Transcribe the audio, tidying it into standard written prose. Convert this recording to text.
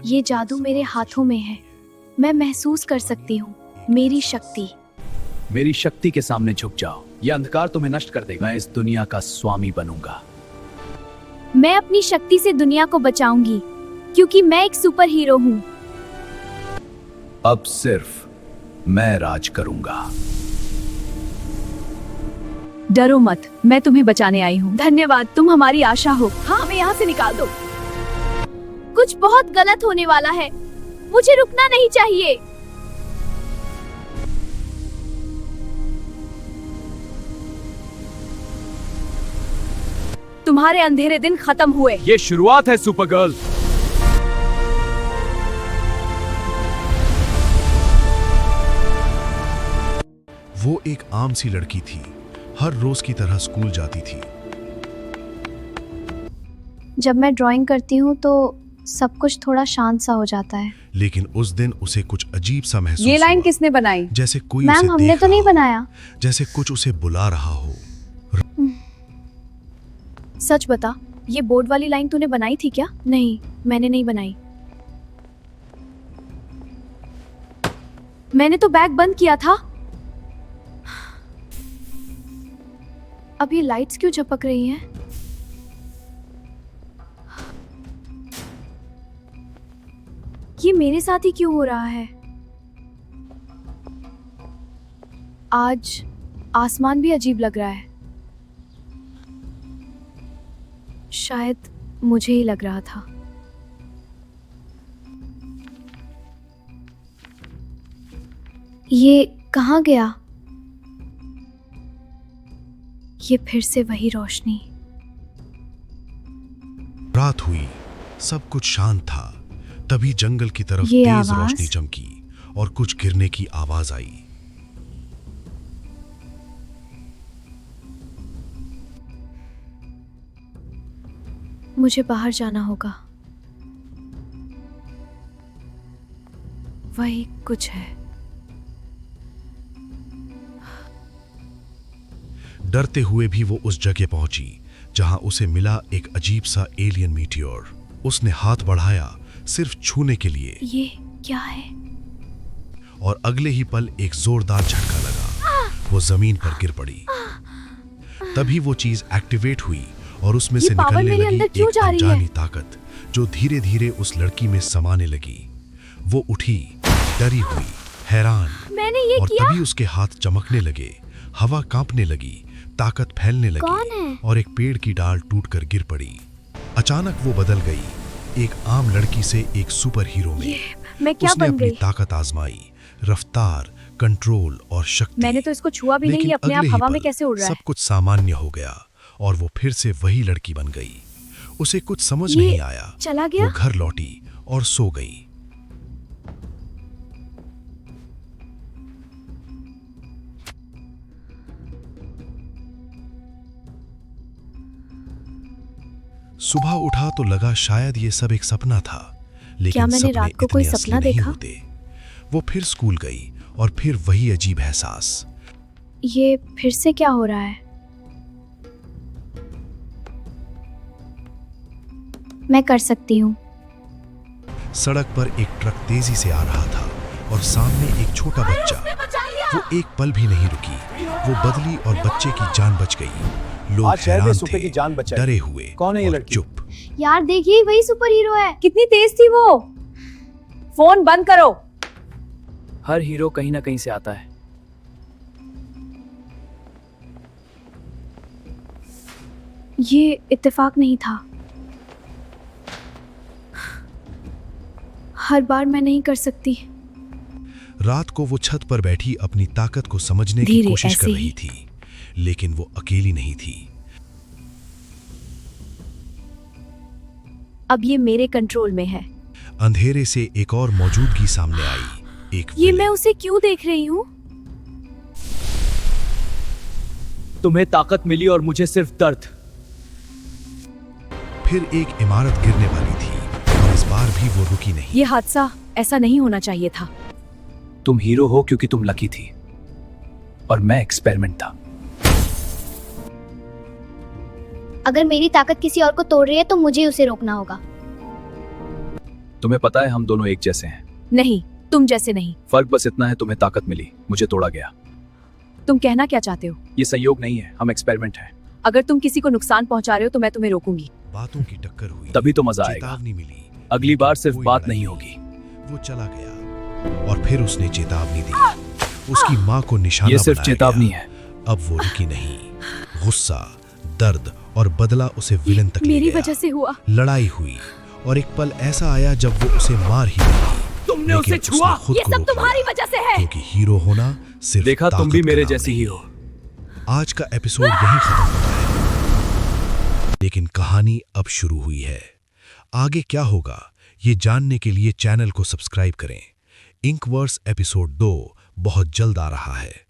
ये जादू मेरे हाथों में है। मैं महसूस कर सकती हूँ मेरी शक्ति। मेरी शक्ति के सामने झुक जाओ, यह अंधकार तुम्हें नष्ट कर देगा। मैं इस दुनिया का स्वामी बनूंगा। मैं अपनी शक्ति से दुनिया को बचाऊंगी क्योंकि मैं एक सुपर हीरो हूँ। अब सिर्फ मैं राज करूंगा। डरो मत, मैं तुम्हें बचाने आई हूँ। धन्यवाद, तुम हमारी आशा हो। हाँ, हमें यहाँ से निकाल दो। कुछ बहुत गलत होने वाला है, मुझे रुकना नहीं चाहिए। तुम्हारे अंधेरे दिन खत्म हुए। ये शुरुआत है सुपरगर्ल। वो एक आम सी लड़की थी, हर रोज की तरह स्कूल जाती थी। जब मैं ड्राइंग करती हूँ तो सब कुछ थोड़ा शांत सा हो जाता है। लेकिन उस दिन उसे कुछ अजीब सा महसूस ये लाइन हुआ, किसने बनाई? जैसे कोई मैम, उसे हमने देख तो नहीं रहा हो, बनाया। जैसे कुछ उसे बुला रहा हो। सच बता, ये बोर्ड वाली लाइन तूने बनाई थी क्या? नहीं, मैंने नहीं बनाई। मैंने तो बैग बंद किया था। अब ये लाइट्स क्यों झपक रही हैं? ये मेरे साथ ही क्यों हो रहा है? आज आसमान भी अजीब लग रहा है। शायद मुझे ही लग रहा था। ये कहाँ गया? ये फिर से वही रोशनी। रात हुई, सब कुछ शांत था। तभी जंगल की तरफ ये तेज आवाज? रोशनी चमकी और कुछ गिरने की आवाज आई। मुझे बाहर जाना होगा। वही कुछ है। डरते हुए भी वो उस जगह पहुंची जहां उसे मिला एक अजीब सा एलियन मीटियोर। उसने हाथ बढ़ाया सिर्फ छूने के लिए, ये क्या है? और अगले ही पल एक जोरदार झटका लगा। वो जमीन पर गिर पड़ी। तभी वो चीज एक्टिवेट हुई और उसमें ये से पावर निकलने मेरे लगी अंदर क्यों एक जा रही है? अनजानी ताकत जो धीरे धीरे उस लड़की में समाने लगी। वो उठी, डरी हुई, हैरान, मैंने ये और किया? तभी उसके हाथ चमकने लगे, हवा कांपने लगी, ताकत फैलने कौन लगी है? और एक पेड़ की डाल टूटकर गिर पड़ी। अचानक वो बदल गई, एक आम लड़की से एक सुपर हीरो में। मैं क्या उसने बन अपनी गई? ताकत आजमाई, रफ्तार, कंट्रोल और शक्ति। मैंने तो इसको छुआ भी नहीं, लेकिन ये अपने आप अगले ही हवा में पल कैसे उड़ रहा है? सब कुछ सामान्य हो गया और वो फिर से वही लड़की बन गई। उसे कुछ समझ ये नहीं आया। चला गया? वो घर लौटी और सो गई। सुबह उठा तो लगा शायद ये सब एक सपना था, लेकिन क्या मैंने सपने रात को कोई इतने सपना असली नहीं देखा? होते। वो फिर स्कूल गई और फिर वही अजीब एहसास। ये फिर से क्या हो रहा है? मैं कर सकती हूँ। सड़क पर एक ट्रक तेजी से आ रहा था और सामने एक छोटा बच्चा। वो एक पल भी नहीं रुकी, वो बदली और बच्चे की जान बच गई। लोग आज शहर में हैरान सुपे थे, की जान बचाई। डरे हुए कौन है ये और लड़की? चुप। यार देखिए, वही सुपर हीरो है। कितनी तेज थी वो। फोन बंद करो। हर हीरो कहीं ना कहीं से आता है। ये इत्तेफाक नहीं था। हर बार मैं नहीं कर सकती। रात को वो छत पर बैठी अपनी ताकत को समझने की धीरे, कोशिश कर ऐसे रही ही। थी, लेकिन वो अकेली नहीं थी। अब ये मेरे कंट्रोल में है। अंधेरे से एक और मौजूदगी सामने आई, एक ये विलेन। मैं उसे क्यों देख रही हूँ? तुम्हें ताकत मिली और मुझे सिर्फ दर्द। फिर एक इमारत गिरने वाली थी और इस बार भी वो रुकी नहीं। ये हादसा ऐसा नहीं होना चाहिए था। तुम हीरो हो क्योंकि तुम लकी थी और मैं एक्सपेरिमेंट था। अगर मेरी ताकत किसी और को तोड़ रही है तो मुझे उसे रोकना होगा। तुम्हें पता है हम दोनों एक जैसे हैं। नहीं, तुम जैसे नहीं। फर्क बस इतना है, तुम्हें ताकत मिली, मुझे तोड़ा गया। तुम कहना क्या चाहते हो? ये संयोग नहीं है, हम एक्सपेरिमेंट हैं। अगर तुम किसी को नुकसान पहुंचा रहे हो तो मैं तुम्हें रोकूंगी। बातों की टक्कर हुई, तभी तो मजा आएगा। चेतावनी मिली, अगली बार सिर्फ कोई बात लड़ाई नहीं होगी। वो चला गया और फिर उसने चेतावनी दी। उसकी माँ को निशाना ये सिर्फ बनाया चेतावनी गया। है। अब वो रुकी नहीं। गुस्सा, दर्द और बदला उसे विलन तक ले मेरी गया। वजह से हुआ। लड़ाई हुई और एक पल ऐसा आया जब वो उसे मार ही नहीं। तुमने लेकिन उसे उसने छुआ। खुद ये को सब रोक तुम्हारी लिया, वजह से है। क्योंकि हीरो होना सिर्फ देखा, तुम भी ताकत का मेरे नाम जैसी ही नहीं। हो। आज का एपिसोड यहीं खत्म होता है, लेकिन कहानी अब शुरू हुई है। आगे क्या होगा ये जानने के लिए चैनल को सब्सक्राइब करें। इंकवर्स एपिसोड 2 बहुत जल्द आ रहा है।